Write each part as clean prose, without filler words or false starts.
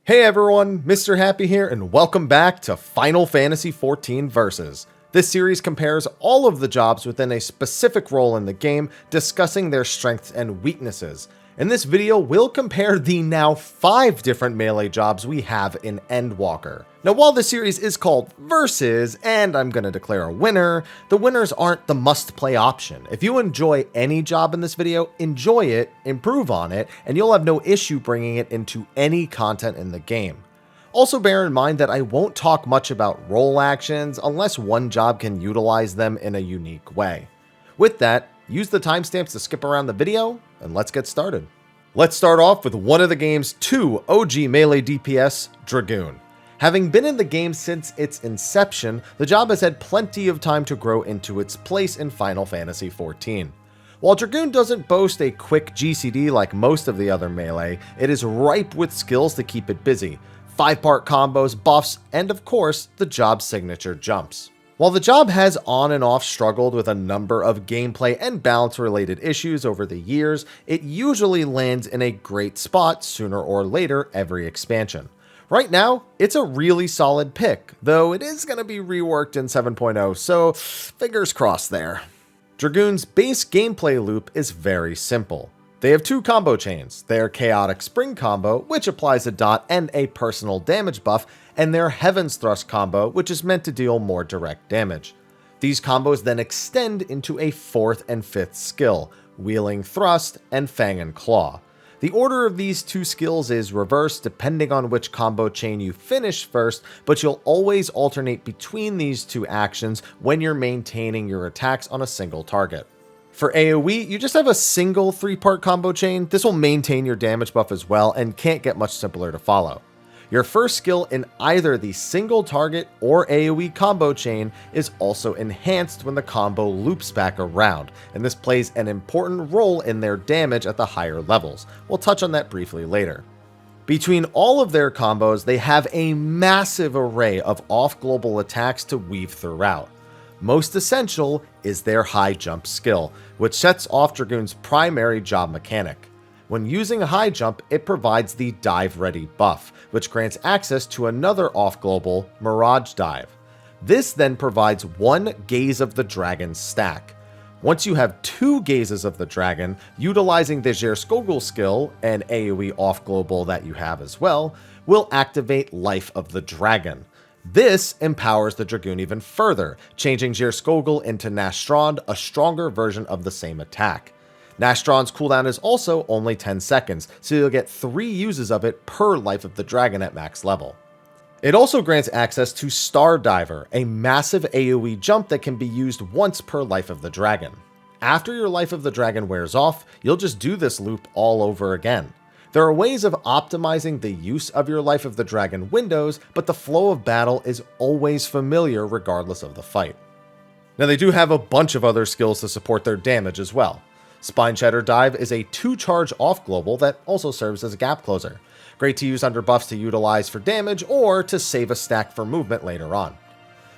Hey everyone, Mr. Happy here, and welcome back to Final Fantasy XIV Versus. This series compares all of the jobs within a specific role in the game, discussing their strengths and weaknesses. In this video, we'll compare the now 5 different melee jobs we have in Endwalker. Now, while the series is called Versus, and I'm going to declare a winner, the winners aren't the must-play option. If you enjoy any job in this video, enjoy it, improve on it, and you'll have no issue bringing it into any content in the game. Also bear in mind that I won't talk much about role actions unless one job can utilize them in a unique way. With that, use the timestamps to skip around the video, and let's get started. Let's start off with one of the game's 2 OG melee DPS, Dragoon. Having been in the game since its inception, the job has had plenty of time to grow into its place in Final Fantasy XIV. While Dragoon doesn't boast a quick GCD like most of the other melee, it is ripe with skills to keep it busy, 5-part combos, buffs, and of course, the job's signature jumps. While the job has on and off struggled with a number of gameplay and balance related issues over the years, it usually lands in a great spot sooner or later every expansion. Right now, it's a really solid pick, though it is going to be reworked in 7.0, so fingers crossed there. Dragoon's base gameplay loop is very simple. They have 2 combo chains, their Chaotic Spring combo, which applies a dot and a personal damage buff, and their Heaven's Thrust combo, which is meant to deal more direct damage. These combos then extend into a 4th and 5th skill, Wheeling Thrust and Fang and Claw. The order of these 2 skills is reversed depending on which combo chain you finish first, but you'll always alternate between these 2 actions when you're maintaining your attacks on a single target. For AoE, you just have a single 3-part combo chain. This will maintain your damage buff as well and can't get much simpler to follow. Your first skill in either the single target or AoE combo chain is also enhanced when the combo loops back around, and this plays an important role in their damage at the higher levels. We'll touch on that briefly later. Between all of their combos, they have a massive array of off-global attacks to weave throughout. Most essential is their high jump skill, which sets off Dragoon's primary job mechanic. When using a high jump, it provides the Dive Ready buff, which grants access to another off-global Mirage Dive. This then provides 1 Gaze of the Dragon stack. Once you have 2 Gazes of the Dragon, utilizing the Skogul skill, an AoE off-global that you have as well, will activate Life of the Dragon. This empowers the Dragoon even further, changing Skogul into Nastrand, a stronger version of the same attack. Nastrand's cooldown is also only 10 seconds, so you'll get 3 uses of it per Life of the Dragon at max level. It also grants access to Star Diver, a massive AoE jump that can be used once per Life of the Dragon. After your Life of the Dragon wears off, you'll just do this loop all over again. There are ways of optimizing the use of your Life of the Dragon windows, but the flow of battle is always familiar regardless of the fight. Now they do have a bunch of other skills to support their damage as well. Spine Shatter Dive is a 2-charge off-global that also serves as a gap closer. Great to use under buffs to utilize for damage or to save a stack for movement later on.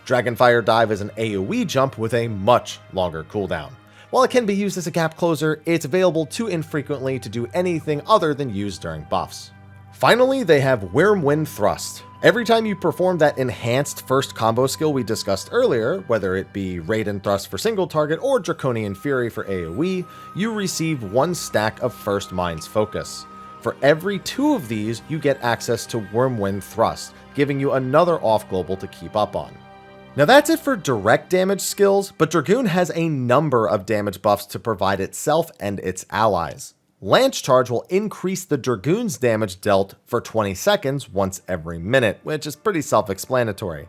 Dragonfire Dive is an AoE jump with a much longer cooldown. While it can be used as a gap closer, it's available too infrequently to do anything other than use during buffs. Finally, they have Wyrmwind Thrust. Every time you perform that enhanced first combo skill we discussed earlier, whether it be Raiden Thrust for single target or Draconian Fury for AoE, you receive 1 stack of First Mind's Focus. For every 2 of these, you get access to Wyrmwind Thrust, giving you another off-global to keep up on. Now that's it for direct damage skills, but Dragoon has a number of damage buffs to provide itself and its allies. Lance Charge will increase the Dragoon's damage dealt for 20 seconds once every minute, which is pretty self-explanatory.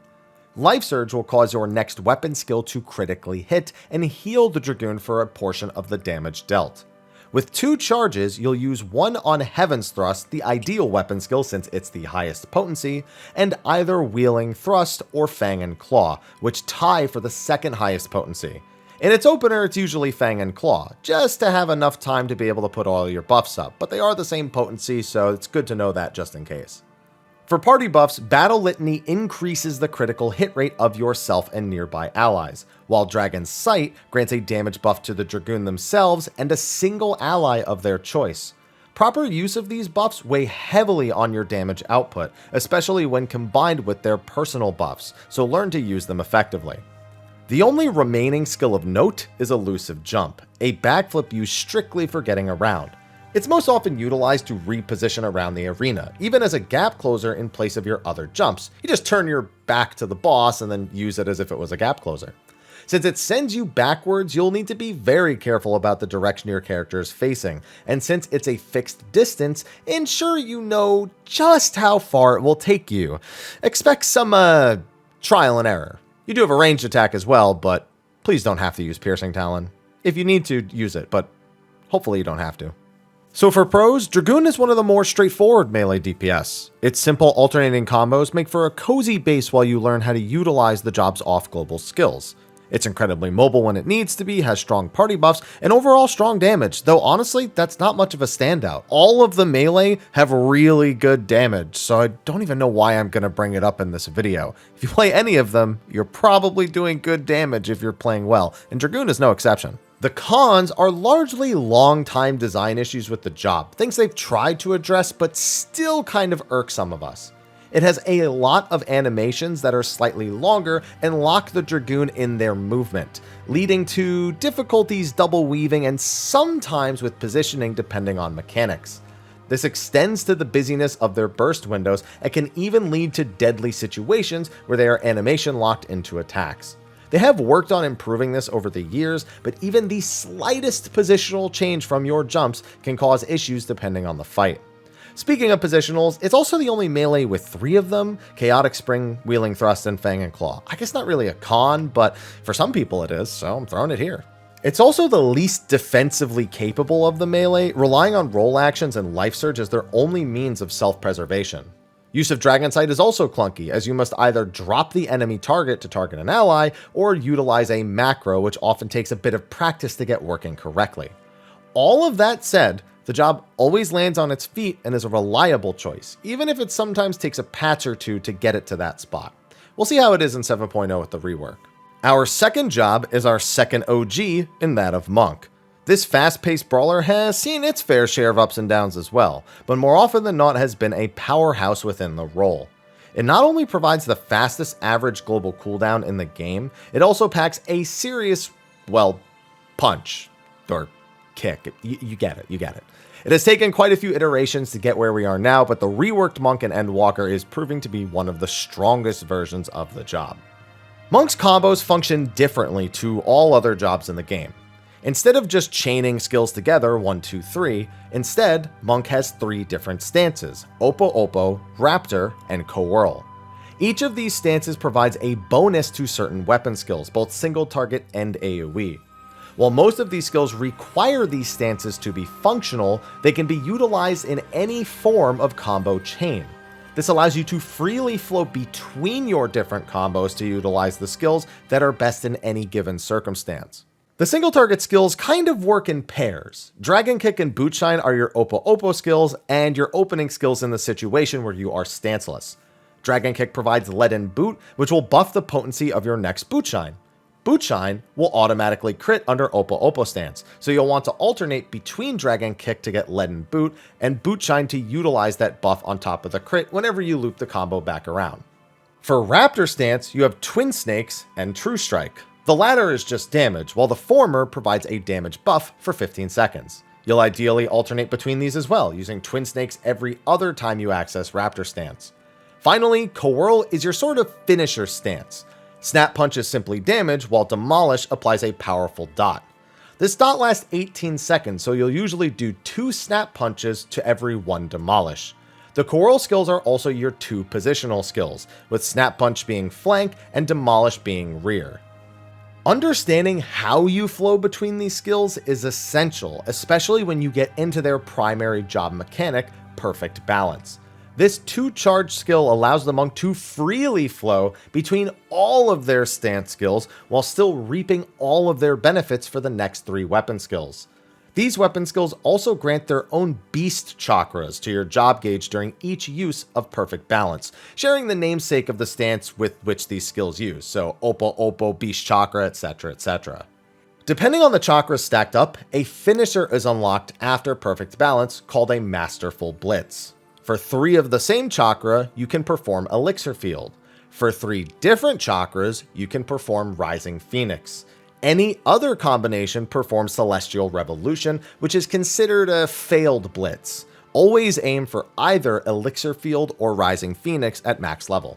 Life Surge will cause your next weapon skill to critically hit and heal the Dragoon for a portion of the damage dealt. With 2 charges, you'll use 1 on Heaven's Thrust, the ideal weapon skill since it's the highest potency, and either Wheeling Thrust or Fang and Claw, which tie for the 2nd highest potency. In its opener, it's usually Fang and Claw, just to have enough time to be able to put all your buffs up, but they are the same potency, so it's good to know that just in case. For party buffs, Battle Litany increases the critical hit rate of yourself and nearby allies, while Dragon's Sight grants a damage buff to the Dragoon themselves and a single ally of their choice. Proper use of these buffs weigh heavily on your damage output, especially when combined with their personal buffs, so learn to use them effectively. The only remaining skill of note is Elusive Jump, a backflip used strictly for getting around. It's most often utilized to reposition around the arena, even as a gap closer in place of your other jumps. You just turn your back to the boss and then use it as if it was a gap closer. Since it sends you backwards, you'll need to be very careful about the direction your character is facing, and since it's a fixed distance, ensure you know just how far it will take you. Expect some trial and error. You do have a ranged attack as well, but please don't have to use Piercing Talon. If you need to, use it, but hopefully you don't have to. So for pros, Dragoon is one of the more straightforward melee DPS. Its simple alternating combos make for a cozy base while you learn how to utilize the job's off-global skills. It's incredibly mobile when it needs to be, has strong party buffs, and overall strong damage, though honestly, that's not much of a standout. All of the melee have really good damage, so I don't even know why I'm going to bring it up in this video. If you play any of them, you're probably doing good damage if you're playing well, and Dragoon is no exception. The cons are largely long-time design issues with the job, things they've tried to address but still kind of irk some of us. It has a lot of animations that are slightly longer and lock the Dragoon in their movement, leading to difficulties double weaving and sometimes with positioning depending on mechanics. This extends to the busyness of their burst windows and can even lead to deadly situations where they are animation locked into attacks. They have worked on improving this over the years, but even the slightest positional change from your jumps can cause issues depending on the fight. Speaking of positionals, it's also the only melee with 3 of them: Chaotic Spring, Wheeling Thrust, and Fang and Claw. I guess not really a con, but for some people it is, so I'm throwing it here. It's also the least defensively capable of the melee, relying on roll actions and Life Surge as their only means of self-preservation. Use of Dragon Sight is also clunky, as you must either drop the enemy target to target an ally, or utilize a macro, which often takes a bit of practice to get working correctly. All of that said, the job always lands on its feet and is a reliable choice, even if it sometimes takes a patch or two to get it to that spot. We'll see how it is in 7.0 with the rework. Our second job is our second OG in that of Monk. This fast-paced brawler has seen its fair share of ups and downs as well, but more often than not has been a powerhouse within the role. It not only provides the fastest average global cooldown in the game, it also packs a serious, well, punch, or kick. You get it, you get it. It has taken quite a few iterations to get where we are now, but the reworked Monk and Endwalker is proving to be one of the strongest versions of the job. Monk's combos function differently to all other jobs in the game. Instead of just chaining skills together, 1, 2, 3, instead, Monk has 3 different stances: Oppo Oppo, Raptor, and Coerl. Each of these stances provides a bonus to certain weapon skills, both single target and AoE. While most of these skills require these stances to be functional, they can be utilized in any form of combo chain. This allows you to freely flow between your different combos to utilize the skills that are best in any given circumstance. The single target skills kind of work in pairs. Dragon Kick and Boot Shine are your Oppo Oppo skills and your opening skills in the situation where you are stanceless. Dragon Kick provides Leaden Boot, which will buff the potency of your next Boot Shine. Boot Shine will automatically crit under Oppo Oppo stance, so you'll want to alternate between Dragon Kick to get Leaden Boot and Boot Shine to utilize that buff on top of the crit whenever you loop the combo back around. For Raptor stance, you have Twin Snakes and True Strike. The latter is just damage, while the former provides a damage buff for 15 seconds. You'll ideally alternate between these as well, using Twin Snakes every other time you access Raptor stance. Finally, Coerl is your sort of finisher stance. Snap Punch is simply damage, while Demolish applies a powerful dot. This dot lasts 18 seconds, so you'll usually do 2 Snap Punches to every 1 Demolish. The Coerl skills are also your 2 positional skills, with Snap Punch being flank and Demolish being rear. Understanding how you flow between these skills is essential, especially when you get into their primary job mechanic, Perfect Balance. This 2-charge skill allows the Monk to freely flow between all of their stance skills while still reaping all of their benefits for the next 3 weapon skills. These weapon skills also grant their own beast chakras to your job gauge during each use of Perfect Balance, sharing the namesake of the stance with which these skills use, so Oppo Oppo, Beast Chakra, etc, etc. Depending on the chakras stacked up, a finisher is unlocked after perfect balance called a Masterful Blitz. For 3 of the same chakra, you can perform Elixir Field. For 3 different chakras, you can perform Rising Phoenix. Any other combination performs Celestial Revolution, which is considered a failed blitz. Always aim for either Elixir Field or Rising Phoenix at max level.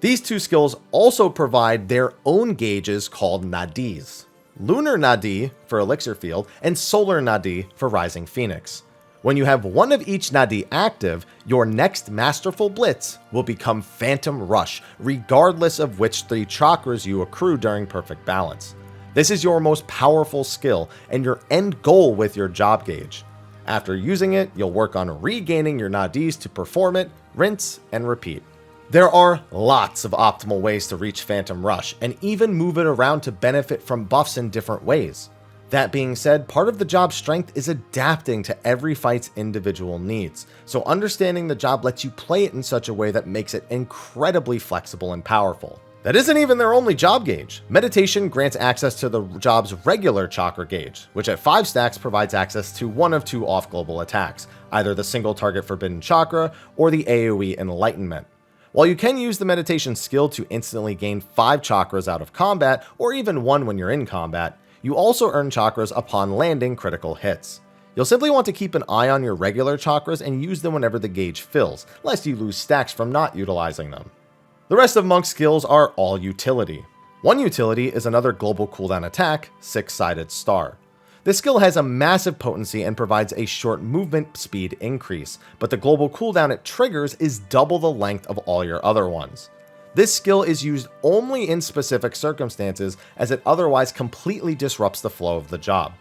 These 2 skills also provide their own gauges called Nadis. Lunar Nadi for Elixir Field, and Solar Nadi for Rising Phoenix. When you have one of each Nadi active, your next Masterful Blitz will become Phantom Rush, regardless of which 3 chakras you accrue during perfect balance. This is your most powerful skill and your end goal with your job gauge. After using it, you'll work on regaining your Nadis to perform it, rinse, and repeat. There are lots of optimal ways to reach Phantom Rush, and even move it around to benefit from buffs in different ways. That being said, part of the job's strength is adapting to every fight's individual needs, so understanding the job lets you play it in such a way that makes it incredibly flexible and powerful. That isn't even their only job gauge. Meditation grants access to the job's regular chakra gauge, which at 5 stacks provides access to one of 2 off-global attacks, either the single target Forbidden Chakra or the AoE Enlightenment. While you can use the meditation skill to instantly gain 5 chakras out of combat, or even 1 when you're in combat, you also earn chakras upon landing critical hits. You'll simply want to keep an eye on your regular chakras and use them whenever the gauge fills, lest you lose stacks from not utilizing them. The rest of Monk's skills are all utility. One utility is another global cooldown attack, Six-Sided Star. This skill has a massive potency and provides a short movement speed increase, but the global cooldown it triggers is double the length of all your other ones. This skill is used only in specific circumstances, as it otherwise completely disrupts the flow of the job.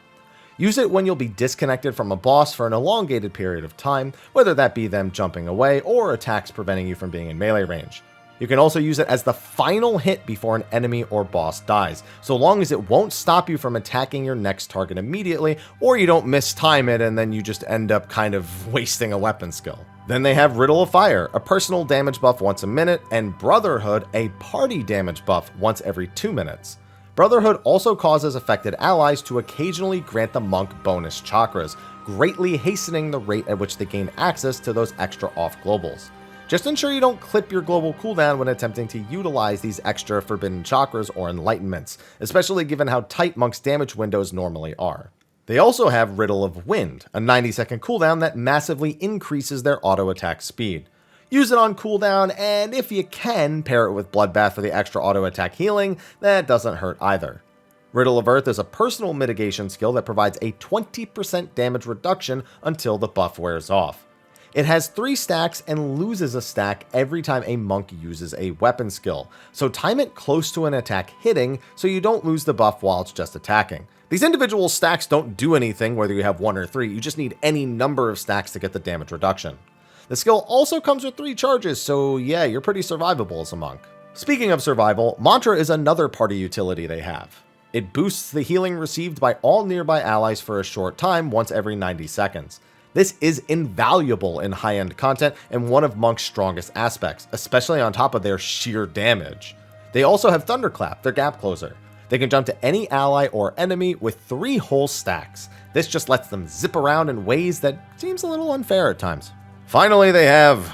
Use it when you'll be disconnected from a boss for an elongated period of time, whether that be them jumping away or attacks preventing you from being in melee range. You can also use it as the final hit before an enemy or boss dies, so long as it won't stop you from attacking your next target immediately, or you don't mistime it and then you just end up kind of wasting a weapon skill. Then they have Riddle of Fire, a personal damage buff once a minute, and Brotherhood, a party damage buff once every 2 minutes. Brotherhood also causes affected allies to occasionally grant the monk bonus chakras, greatly hastening the rate at which they gain access to those extra off-globals. Just ensure you don't clip your global cooldown when attempting to utilize these extra forbidden chakras or enlightenments, especially given how tight Monk's damage windows normally are. They also have Riddle of Wind, a 90-second cooldown that massively increases their auto attack speed. Use it on cooldown, and if you can, pair it with Bloodbath for the extra auto attack healing. That doesn't hurt either. Riddle of Earth is a personal mitigation skill that provides a 20% damage reduction until the buff wears off. It has 3 stacks and loses a stack every time a monk uses a weapon skill, so time it close to an attack hitting so you don't lose the buff while it's just attacking. These individual stacks don't do anything whether you have 1 or 3, you just need any number of stacks to get the damage reduction. The skill also comes with 3 charges, so yeah, you're pretty survivable as a monk. Speaking of survival, Mantra is another party utility they have. It boosts the healing received by all nearby allies for a short time once every 90 seconds. This is invaluable in high-end content and one of Monk's strongest aspects, especially on top of their sheer damage. They also have Thunderclap, their gap closer. They can jump to any ally or enemy with 3 whole stacks. This just lets them zip around in ways that seems a little unfair at times. Finally, they have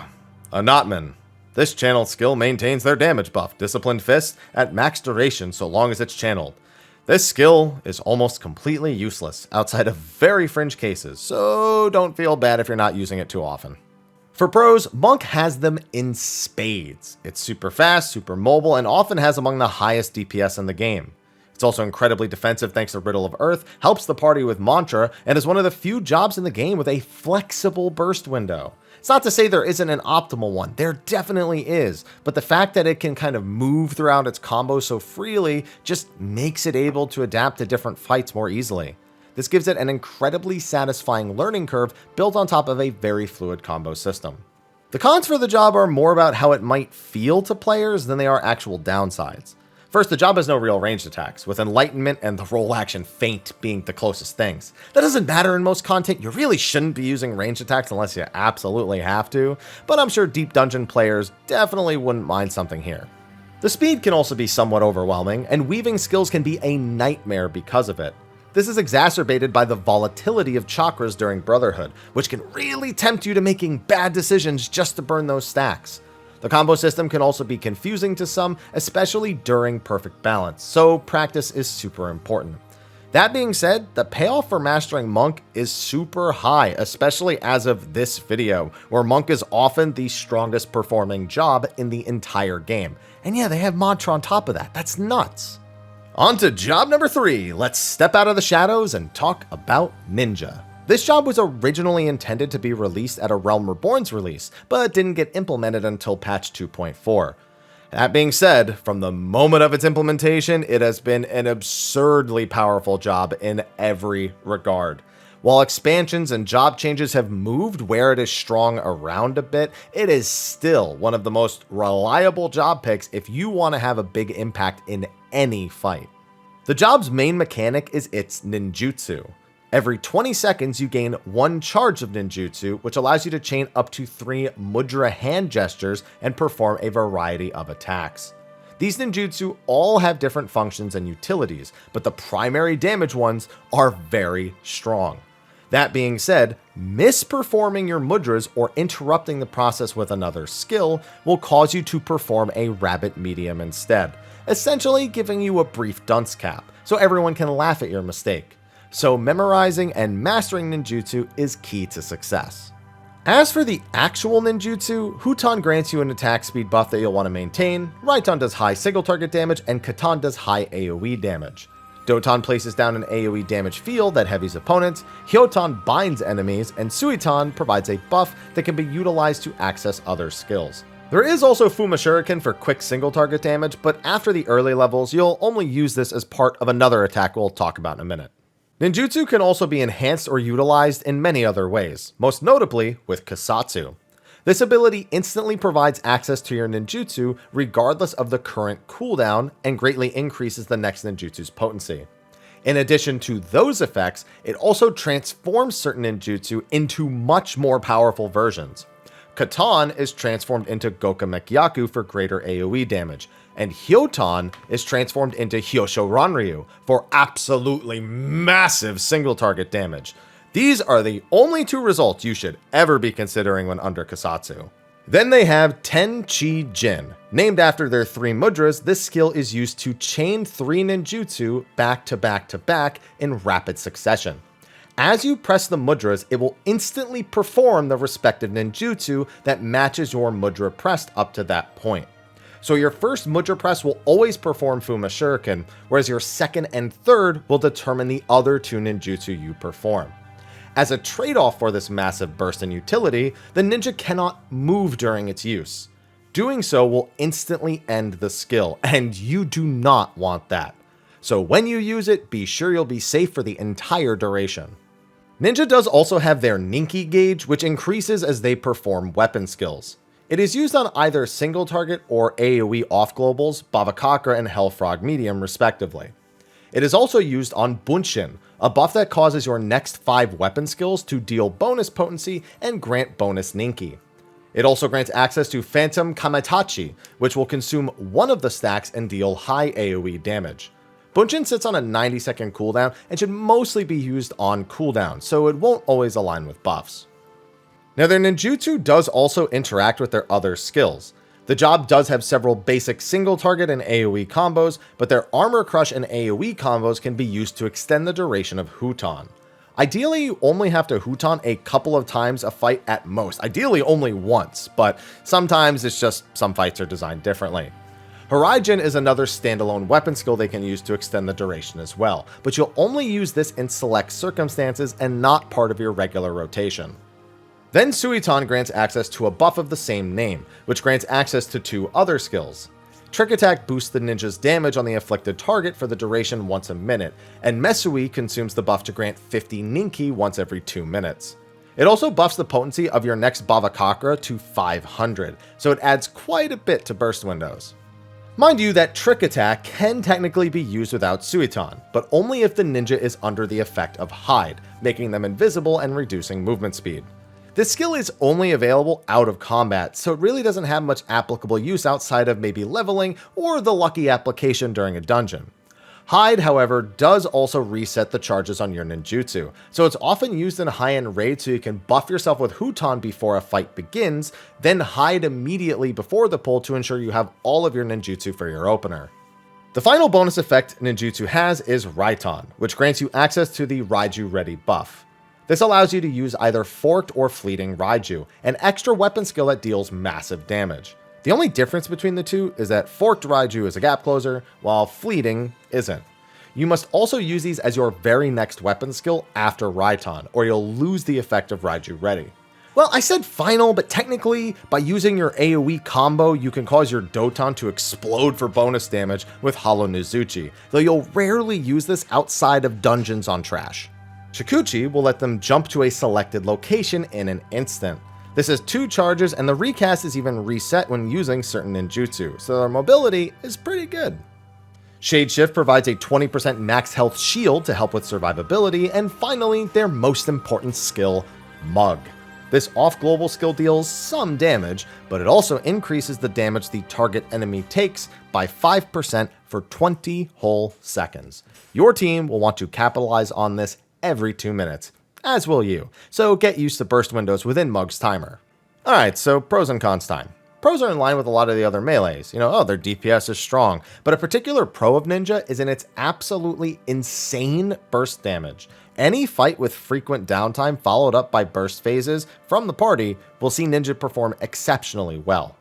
Anatman. This channeled skill maintains their damage buff, Disciplined Fist, at max duration so long as it's channeled. This skill is almost completely useless outside of very fringe cases, so don't feel bad if you're not using it too often. For pros, Monk has them in spades. It's super fast, super mobile, and often has among the highest DPS in the game. It's also incredibly defensive thanks to Riddle of Earth, helps the party with Mantra, and is one of the few jobs in the game with a flexible burst window. It's not to say there isn't an optimal one, there definitely is, but the fact that it can kind of move throughout its combos so freely just makes it able to adapt to different fights more easily. This gives it an incredibly satisfying learning curve built on top of a very fluid combo system. The cons for the job are more about how it might feel to players than they are actual downsides. First, the job has no real ranged attacks, with Enlightenment and the roll action Feint being the closest things. That doesn't matter in most content, you really shouldn't be using ranged attacks unless you absolutely have to, but I'm sure Deep Dungeon players definitely wouldn't mind something here. The speed can also be somewhat overwhelming, and weaving skills can be a nightmare because of it. This is exacerbated by the volatility of chakras during Brotherhood, which can really tempt you to making bad decisions just to burn those stacks. The combo system can also be confusing to some, especially during perfect balance, so practice is super important. That being said, the payoff for mastering Monk is super high, especially as of this video, where Monk is often the strongest performing job in the entire game. And yeah, they have Mantra on top of that. That's nuts. On to job number 3. Let's step out of the shadows and talk about Ninja. This job was originally intended to be released at a Realm Reborn's release, but didn't get implemented until patch 2.4. That being said, from the moment of its implementation, it has been an absurdly powerful job in every regard. While expansions and job changes have moved where it is strong around a bit, it is still one of the most reliable job picks if you want to have a big impact in any fight. The job's main mechanic is its ninjutsu. Every 20 seconds you gain 1 charge of ninjutsu, which allows you to chain up to 3 mudra hand gestures and perform a variety of attacks. These ninjutsu all have different functions and utilities, but the primary damage ones are very strong. That being said, misperforming your mudras or interrupting the process with another skill will cause you to perform a rabbit medium instead, essentially giving you a brief dunce cap, so everyone can laugh at your mistake. So memorizing and mastering ninjutsu is key to success. As for the actual ninjutsu, Huton grants you an attack speed buff that you'll want to maintain, Raiton does high single target damage, and Katan does high AoE damage. Doton places down an AoE damage field that heavies opponents, Hyoton binds enemies, and Suiton provides a buff that can be utilized to access other skills. There is also Fuma Shuriken for quick single target damage, but after the early levels, you'll only use this as part of another attack we'll talk about in a minute. Ninjutsu can also be enhanced or utilized in many other ways, most notably with Kusatsu. This ability instantly provides access to your ninjutsu regardless of the current cooldown and greatly increases the next ninjutsu's potency. In addition to those effects, it also transforms certain ninjutsu into much more powerful versions. Katan is transformed into Goka Mekyaku for greater AoE damage, and Hyoton is transformed into Hyosho Ranryu for absolutely massive single target damage. These are the only 2 results you should ever be considering when under Kusatsu. Then they have Tenchi Jin. Named after their 3 mudras, this skill is used to chain 3 ninjutsu back to back to back in rapid succession. As you press the mudras, it will instantly perform the respective ninjutsu that matches your mudra pressed up to that point. So your first mudra press will always perform Fuma Shuriken, whereas your second and third will determine the other 2 ninjutsu you perform. As a trade-off for this massive burst in utility, the ninja cannot move during its use. Doing so will instantly end the skill, and you do not want that. So when you use it, be sure you'll be safe for the entire duration. Ninja does also have their Ninki gauge, which increases as they perform weapon skills. It is used on either single target or AoE off globals, Bavakakra and Hellfrog medium respectively. It is also used on Bunshin, a buff that causes your next 5 weapon skills to deal bonus potency and grant bonus Ninki. It also grants access to Phantom Kamatachi, which will consume 1 of the stacks and deal high AoE damage. Bunshin sits on a 90-second cooldown and should mostly be used on cooldown, so it won't always align with buffs. Now their ninjutsu does also interact with their other skills. The job does have several basic single target and AoE combos, but their armor crush and AoE combos can be used to extend the duration of Huton. Ideally, you only have to Huton a couple of times a fight at most, ideally only once, but sometimes it's just some fights are designed differently. Horizon is another standalone weapon skill they can use to extend the duration as well, but you'll only use this in select circumstances and not part of your regular rotation. Then Suiton grants access to a buff of the same name, which grants access to 2 other skills. Trick Attack boosts the ninja's damage on the afflicted target for the duration once a minute, and Mesui consumes the buff to grant 50 Ninki once every 2 minutes. It also buffs the potency of your next Bavakakra to 500, so it adds quite a bit to burst windows. Mind you that Trick Attack can technically be used without Suiton, but only if the ninja is under the effect of Hide, making them invisible and reducing movement speed. This skill is only available out of combat, so it really doesn't have much applicable use outside of maybe leveling or the lucky application during a dungeon. Hide, however, does also reset the charges on your ninjutsu, so it's often used in high-end raids so you can buff yourself with Huton before a fight begins, then hide immediately before the pull to ensure you have all of your ninjutsu for your opener. The final bonus effect ninjutsu has is Raiton, which grants you access to the Raiju Ready buff. This allows you to use either Forked or Fleeting Raiju, an extra weapon skill that deals massive damage. The only difference between the two is that Forked Raiju is a gap closer, while Fleeting isn't. You must also use these as your very next weapon skill after Raiton, or you'll lose the effect of Raiju Ready. Well, I said final, but technically, by using your AoE combo, you can cause your Doton to explode for bonus damage with Hollow Nizuchi, though you'll rarely use this outside of dungeons on trash. Shikuchi will let them jump to a selected location in an instant. This has 2 charges, and the recast is even reset when using certain ninjutsu, so their mobility is pretty good. Shadeshift provides a 20% max health shield to help with survivability, and finally, their most important skill, Mug. This off-global skill deals some damage, but it also increases the damage the target enemy takes by 5% for 20 whole seconds. Your team will want to capitalize on this every 2 minutes, as will you, so get used to burst windows within Mug's timer. Alright, so pros and cons time. Pros are in line with a lot of the other melees. Their DPS is strong, but a particular pro of Ninja is in its absolutely insane burst damage. Any fight with frequent downtime followed up by burst phases from the party will see Ninja perform exceptionally well.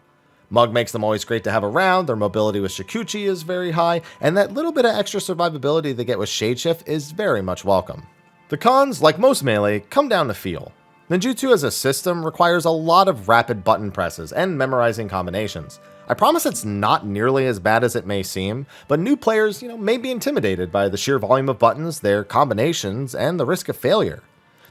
Mug makes them always great to have around, their mobility with Shikuchi is very high, and that little bit of extra survivability they get with Shadeshift is very much welcome. The cons, like most melee, come down to feel. Ninjutsu as a system requires a lot of rapid button presses and memorizing combinations. I promise it's not nearly as bad as it may seem, but new players, may be intimidated by the sheer volume of buttons, their combinations, and the risk of failure.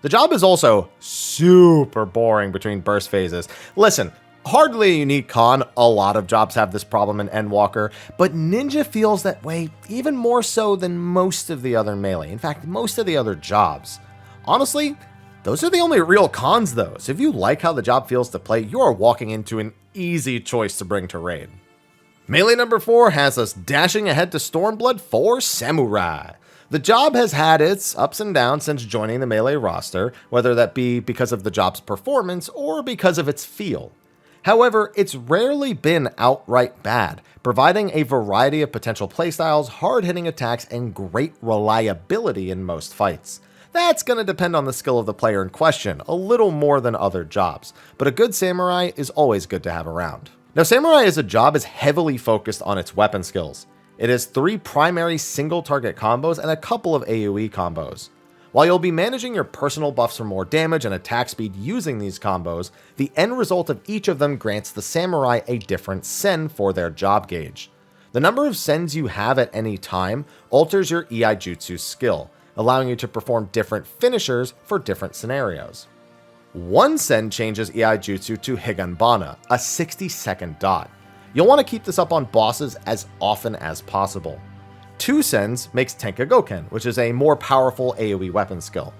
The job is also super boring between burst phases. Listen, hardly a unique con, a lot of jobs have this problem in Endwalker, but Ninja feels that way even more so than most of the other melee, in fact, most of the other jobs. Honestly, those are the only real cons though, so if you like how the job feels to play, you are walking into an easy choice to bring to raid. Melee number 4 has us dashing ahead to Stormblood for Samurai. The job has had its ups and downs since joining the melee roster, whether that be because of the job's performance or because of its feel. However, it's rarely been outright bad, providing a variety of potential playstyles, hard-hitting attacks, and great reliability in most fights. That's going to depend on the skill of the player in question, a little more than other jobs, but a good samurai is always good to have around. Now, samurai as a job is heavily focused on its weapon skills. It has 3 primary single-target combos and a couple of AoE combos. While you'll be managing your personal buffs for more damage and attack speed using these combos, the end result of each of them grants the samurai a different sen for their job gauge. The number of sens you have at any time alters your Iaijutsu skill, allowing you to perform different finishers for different scenarios. 1 sen changes Iaijutsu to Higanbana, a 60-second dot. You'll want to keep this up on bosses as often as possible. 2 sens makes Tenkagoken, which is a more powerful AoE weapon skill.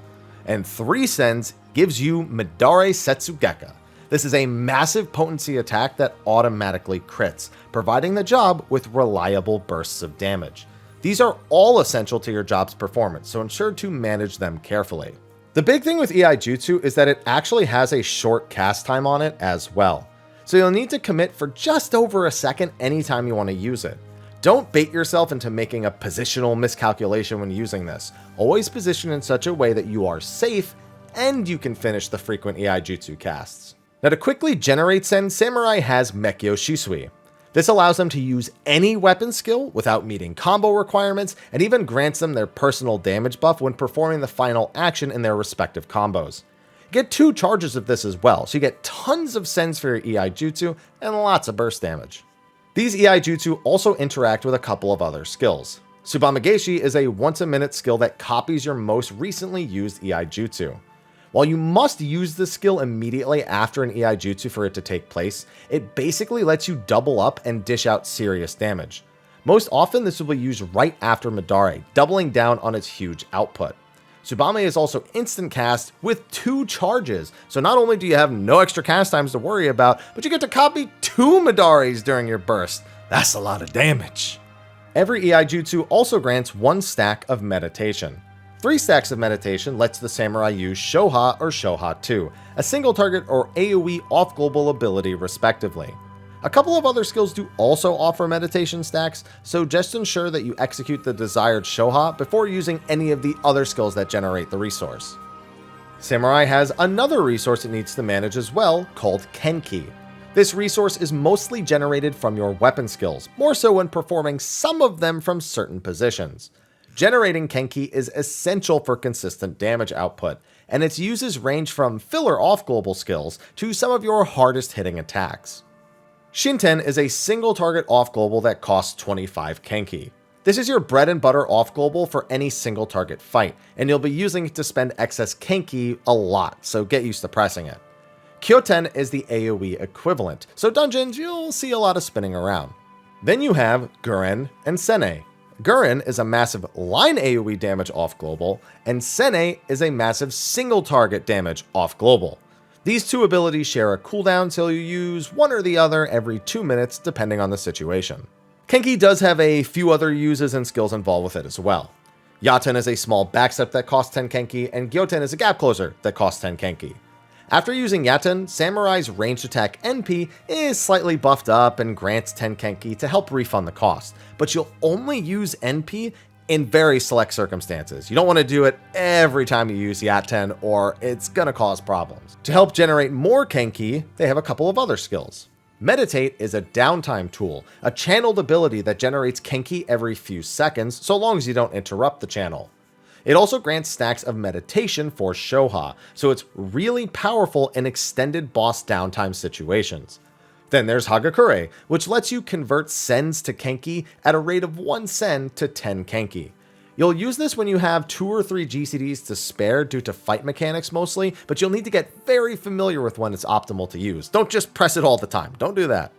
And 3 sens gives you Midare Setsugeka. This is a massive potency attack that automatically crits, providing the job with reliable bursts of damage. These are all essential to your job's performance, so ensure to manage them carefully. The big thing with Iaijutsu is that it actually has a short cast time on it as well, so you'll need to commit for just over a second anytime you want to use it. Don't bait yourself into making a positional miscalculation when using this. Always position in such a way that you are safe and you can finish the frequent Iaijutsu casts. Now to quickly generate sen, Samurai has Mekkyo Shisui. This allows them to use any weapon skill without meeting combo requirements, and even grants them their personal damage buff when performing the final action in their respective combos. You get 2 charges of this as well, so you get tons of sens for your Iaijutsu and lots of burst damage. These Iaijutsu also interact with a couple of other skills. Tsubamageshi is a once-a-minute skill that copies your most recently used Iaijutsu. While you must use this skill immediately after an Iaijutsu for it to take place, it basically lets you double up and dish out serious damage. Most often this will be used right after Midare, doubling down on its huge output. Tsubame is also instant cast with 2 charges, so not only do you have no extra cast times to worry about, but you get to copy 2 Midaris during your burst. That's a lot of damage. Every EI Jutsu also grants 1 stack of meditation. 3 stacks of meditation lets the samurai use Shoha or Shoha 2, a single target or AoE off-global ability respectively. A couple of other skills do also offer meditation stacks, so just ensure that you execute the desired Shoha before using any of the other skills that generate the resource. Samurai has another resource it needs to manage as well, called Kenki. This resource is mostly generated from your weapon skills, more so when performing some of them from certain positions. Generating Kenki is essential for consistent damage output, and its uses range from filler off-global skills to some of your hardest hitting attacks. Shinten is a single target off-global that costs 25 Kenki. This is your bread and butter off-global for any single target fight, and you'll be using it to spend excess Kenki a lot, so get used to pressing it. Kyoten is the AoE equivalent, so dungeons you'll see a lot of spinning around. Then you have Guren and Sene. Guren is a massive line AoE damage off-global, and Sene is a massive single target damage off-global. These 2 abilities share a cooldown, so you use one or the other every 2 minutes depending on the situation. Kenki does have a few other uses and skills involved with it as well. Yaten is a small backstep that costs 10 Kenki, and Gyoten is a gap closer that costs 10 Kenki. After using Yaten, Samurai's ranged attack NP is slightly buffed up and grants 10 Kenki to help refund the cost, but you'll only use NP in very select circumstances. You don't want to do it every time you use Yaten or it's gonna cause problems. To help generate more Kenki, they have a couple of other skills. Meditate is a downtime tool, a channeled ability that generates Kenki every few seconds, so long as you don't interrupt the channel. It also grants stacks of meditation for Shoha, so it's really powerful in extended boss downtime situations. Then there's Hagakure, which lets you convert sens to Kenki at a rate of 1 sen to 10 Kenki. You'll use this when you have 2 or 3 GCDs to spare due to fight mechanics mostly, but you'll need to get very familiar with when it's optimal to use. Don't just press it all the time, don't do that.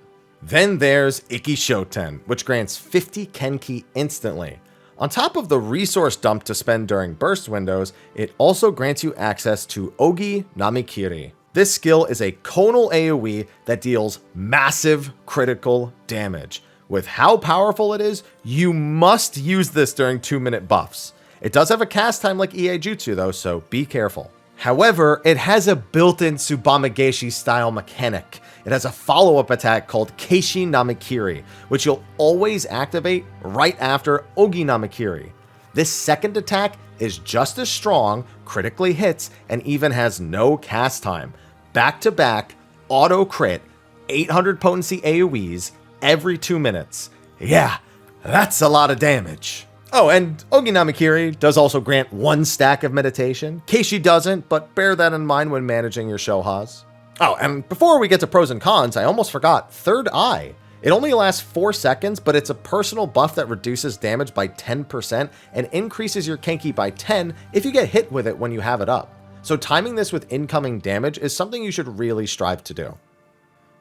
Then there's Ikishoten, which grants 50 Kenki instantly. On top of the resource dump to spend during burst windows, it also grants you access to Ogi Namikiri. This skill is a conal AoE that deals massive critical damage. With how powerful it is, you must use this during 2-minute buffs. It does have a cast time like EA Jutsu though, so be careful. However, it has a built-in Tsubamegeshi style mechanic. It has a follow-up attack called Keishi Namikiri, which you'll always activate right after Ogi Namikiri. This second attack is just as strong, critically hits, and even has no cast time. Back-to-back, auto-crit, 800 potency AoEs every 2 minutes. Yeah, that's a lot of damage. Oh, and Ogi Namikiri does also grant 1 stack of meditation. Keishi doesn't, but bear that in mind when managing your Shohas. Oh, and before we get to pros and cons, I almost forgot, Third Eye. It only lasts 4 seconds, but it's a personal buff that reduces damage by 10% and increases your Kenki by 10 if you get hit with it when you have it up. So timing this with incoming damage is something you should really strive to do.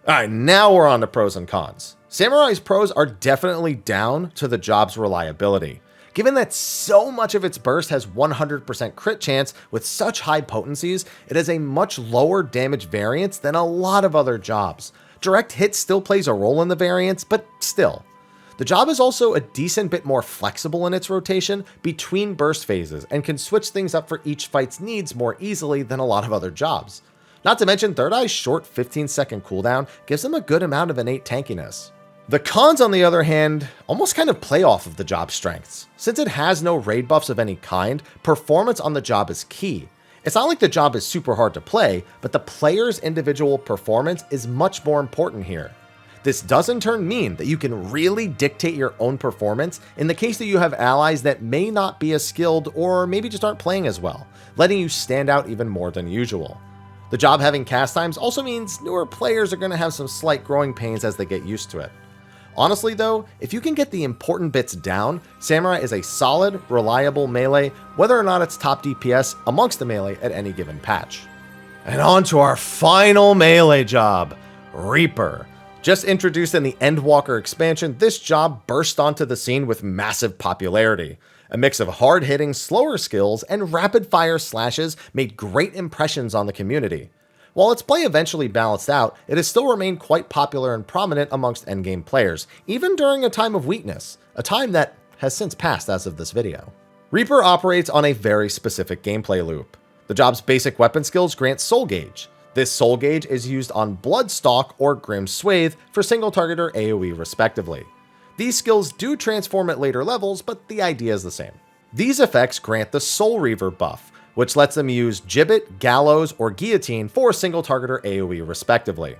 Alright, now we're on to pros and cons. Samurai's pros are definitely down to the job's reliability. Given that so much of its burst has 100% crit chance with such high potencies, it has a much lower damage variance than a lot of other jobs. Direct hit still plays a role in the variance, but still. The job is also a decent bit more flexible in its rotation between burst phases and can switch things up for each fight's needs more easily than a lot of other jobs. Not to mention Third Eye's short 15-second cooldown gives them a good amount of innate tankiness. The cons, on the other hand, almost kind of play off of the job's strengths. Since it has no raid buffs of any kind, performance on the job is key. It's not like the job is super hard to play, but the player's individual performance is much more important here. This does in turn mean that you can really dictate your own performance in the case that you have allies that may not be as skilled or maybe just aren't playing as well, letting you stand out even more than usual. The job having cast times also means newer players are going to have some slight growing pains as they get used to it. Honestly though, if you can get the important bits down, Samurai is a solid, reliable melee, whether or not it's top DPS amongst the melee at any given patch. And on to our final melee job, Reaper. Just introduced in the Endwalker expansion, this job burst onto the scene with massive popularity. A mix of hard-hitting, slower skills and rapid-fire slashes made great impressions on the community. While its play eventually balanced out, it has still remained quite popular and prominent amongst endgame players, even during a time of weakness, a time that has since passed as of this video. Reaper operates on a very specific gameplay loop. The job's basic weapon skills grant Soul Gauge. This Soul Gauge is used on Bloodstalk or Grim Swathe for single target or AoE respectively. These skills do transform at later levels, but the idea is the same. These effects grant the Soul Reaver buff, which lets them use Gibbet, Gallows, or Guillotine for single target or AoE respectively.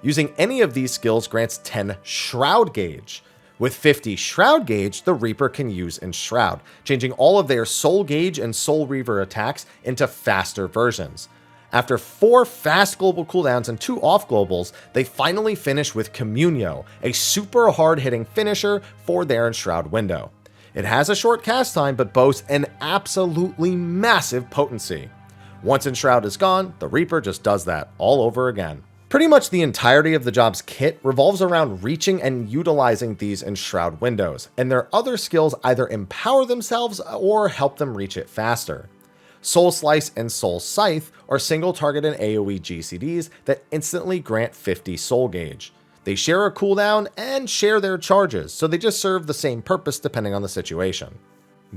Using any of these skills grants 10 Shroud Gauge. With 50 Shroud Gauge, the Reaper can use Enshroud, changing all of their Soul Gauge and Soul Reaver attacks into faster versions. After 4 fast global cooldowns and 2 off globals, they finally finish with Communio, a super hard-hitting finisher for their Enshroud window. It has a short cast time, but boasts an absolutely massive potency. Once Enshroud is gone, the Reaper just does that all over again. Pretty much the entirety of the job's kit revolves around reaching and utilizing these Enshroud windows, and their other skills either empower themselves or help them reach it faster. Soul Slice and Soul Scythe are single target and AoE GCDs that instantly grant 50 Soul Gauge. They share a cooldown and share their charges, so they just serve the same purpose depending on the situation.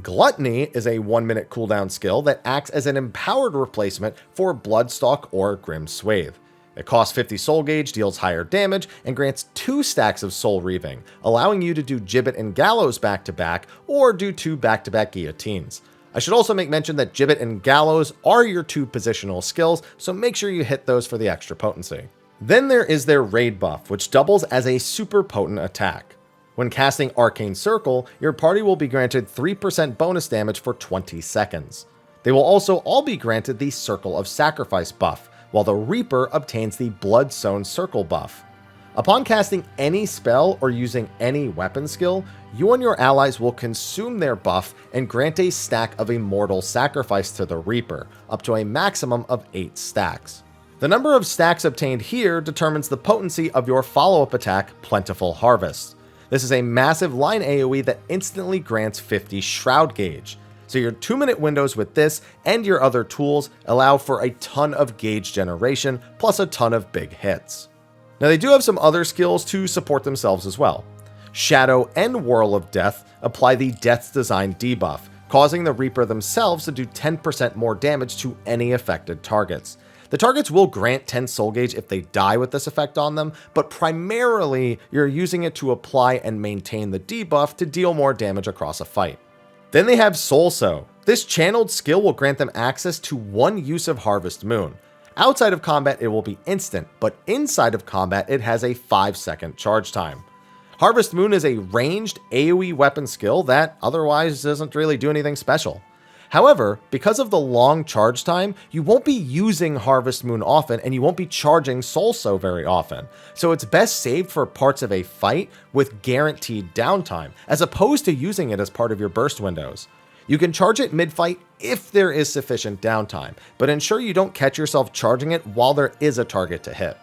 Gluttony is a 1-minute cooldown skill that acts as an empowered replacement for Bloodstalk or Grim Swathe. It costs 50 Soul Gauge, deals higher damage, and grants 2 stacks of Soul Reaving, allowing you to do Gibbet and Gallows back to back, or do 2 back-to-back Guillotines. I should also make mention that Gibbet and Gallows are your 2 positional skills, so make sure you hit those for the extra potency. Then there is their Raid buff, which doubles as a super potent attack. When casting Arcane Circle, your party will be granted 3% bonus damage for 20 seconds. They will also all be granted the Circle of Sacrifice buff, while the Reaper obtains the Bloodsown Circle buff. Upon casting any spell or using any weapon skill, you and your allies will consume their buff and grant a stack of Immortal Sacrifice to the Reaper, up to a maximum of 8 stacks. The number of stacks obtained here determines the potency of your follow-up attack, Plentiful Harvest. This is a massive line AoE that instantly grants 50 Shroud Gauge. So your 2-minute windows with this and your other tools allow for a ton of gauge generation, plus a ton of big hits. Now they do have some other skills to support themselves as well. Shadow and Whirl of Death apply the Death's Design debuff, causing the Reaper themselves to do 10% more damage to any affected targets. The targets will grant 10 Soul Gauge if they die with this effect on them, but primarily you're using it to apply and maintain the debuff to deal more damage across a fight. Then they have Soul Sow. This channeled skill will grant them access to 1 use of Harvest Moon. Outside of combat it will be instant, but inside of combat it has a 5-second charge time. Harvest Moon is a ranged AoE weapon skill that otherwise doesn't really do anything special. However, because of the long charge time, you won't be using Harvest Moon often and you won't be charging Soul Sow very often, so it's best saved for parts of a fight with guaranteed downtime, as opposed to using it as part of your burst windows. You can charge it mid-fight if there is sufficient downtime, but ensure you don't catch yourself charging it while there is a target to hit.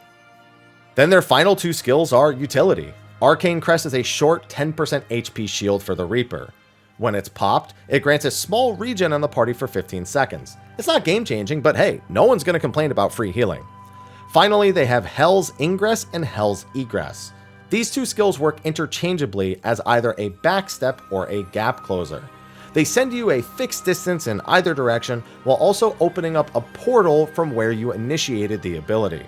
Then their final 2 skills are Utility. Arcane Crest is a short 10% HP shield for the Reaper. When it's popped, it grants a small regen on the party for 15 seconds. It's not game-changing, but hey, no one's going to complain about free healing. Finally, they have Hell's Ingress and Hell's Egress. These 2 skills work interchangeably as either a backstep or a gap closer. They send you a fixed distance in either direction while also opening up a portal from where you initiated the ability.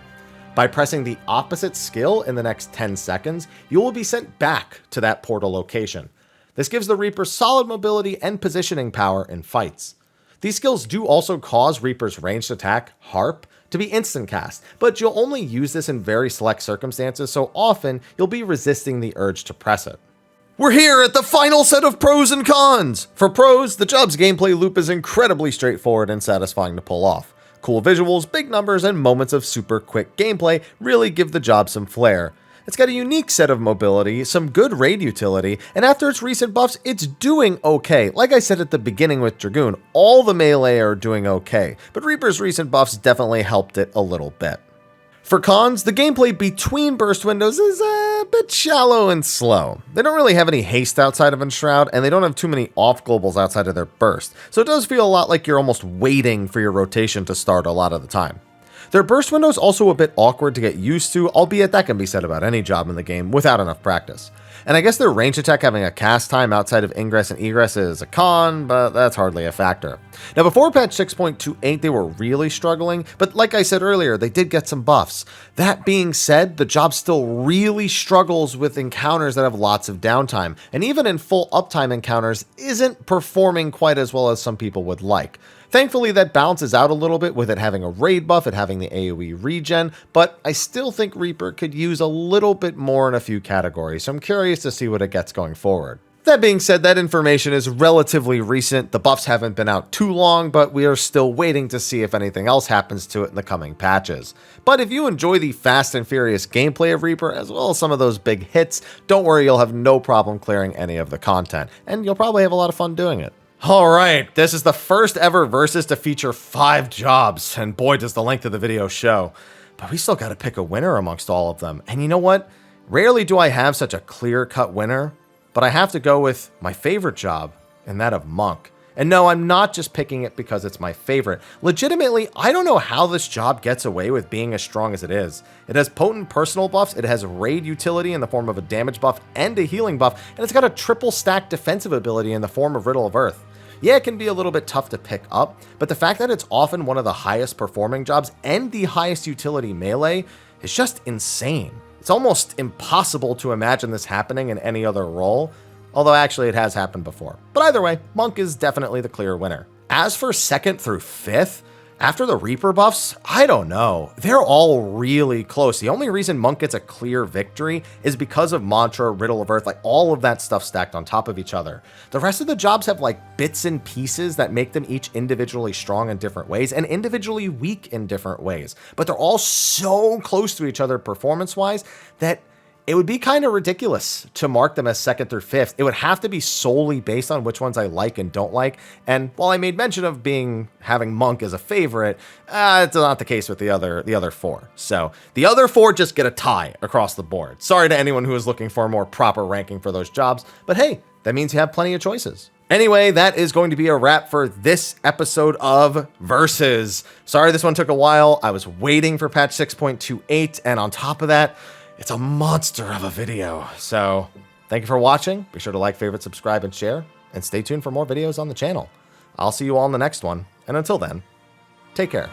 By pressing the opposite skill in the next 10 seconds, you will be sent back to that portal location. This gives the Reaper solid mobility and positioning power in fights. These skills do also cause Reaper's ranged attack, Harp, to be instant cast, but you'll only use this in very select circumstances, so often you'll be resisting the urge to press it. We're here at the final set of pros and cons! For pros, the job's gameplay loop is incredibly straightforward and satisfying to pull off. Cool visuals, big numbers, and moments of super quick gameplay really give the job some flair. It's got a unique set of mobility, some good raid utility, and after its recent buffs, it's doing okay. Like I said at the beginning with Dragoon, all the melee are doing okay, but Reaper's recent buffs definitely helped it a little bit. For cons, the gameplay between burst windows is a bit shallow and slow. They don't really have any haste outside of Enshroud, and they don't have too many off-globals outside of their burst, so it does feel a lot like you're almost waiting for your rotation to start a lot of the time. Their burst window is also a bit awkward to get used to, albeit that can be said about any job in the game without enough practice. And I guess their range attack having a cast time outside of ingress and egress is a con, but that's hardly a factor. Now before patch 6.28 they were really struggling, but like I said earlier, they did get some buffs. That being said, the job still really struggles with encounters that have lots of downtime, and even in full uptime encounters isn't performing quite as well as some people would like. Thankfully, that balances out a little bit with it having a raid buff, it having the AoE regen, but I still think Reaper could use a little bit more in a few categories, so I'm curious to see what it gets going forward. That being said, that information is relatively recent. The buffs haven't been out too long, but we are still waiting to see if anything else happens to it in the coming patches. But if you enjoy the fast and furious gameplay of Reaper, as well as some of those big hits, don't worry, you'll have no problem clearing any of the content, and you'll probably have a lot of fun doing it. Alright, this is the first ever Versus to feature 5 jobs, and boy does the length of the video show. But we still gotta pick a winner amongst all of them, and you know what? Rarely do I have such a clear-cut winner, but I have to go with my favorite job, and that of Monk. And no, I'm not just picking it because it's my favorite. Legitimately, I don't know how this job gets away with being as strong as it is. It has potent personal buffs, it has raid utility in the form of a damage buff and a healing buff, and it's got a triple stack defensive ability in the form of Riddle of Earth. Yeah, it can be a little bit tough to pick up, but the fact that it's often one of the highest performing jobs and the highest utility melee is just insane. It's almost impossible to imagine this happening in any other role, although actually it has happened before. But either way, Monk is definitely the clear winner. As for 2nd through 5th, after the Reaper buffs, I don't know. They're all really close. The only reason Monk gets a clear victory is because of Mantra, Riddle of Earth, like all of that stuff stacked on top of each other. The rest of the jobs have like bits and pieces that make them each individually strong in different ways and individually weak in different ways. But they're all so close to each other performance-wise that it would be kind of ridiculous to mark them as 2nd through 5th. It would have to be solely based on which ones I like and don't like. And while I made mention of having Monk as a favorite, it's not the case with the other 4. So the other 4 just get a tie across the board. Sorry to anyone who is looking for a more proper ranking for those jobs, but hey, that means you have plenty of choices. Anyway, that is going to be a wrap for this episode of Versus. Sorry this one took a while. I was waiting for patch 6.28, and on top of that, it's a monster of a video. So thank you for watching. Be sure to like, favorite, subscribe, and share. And stay tuned for more videos on the channel. I'll see you all in the next one. And until then, take care.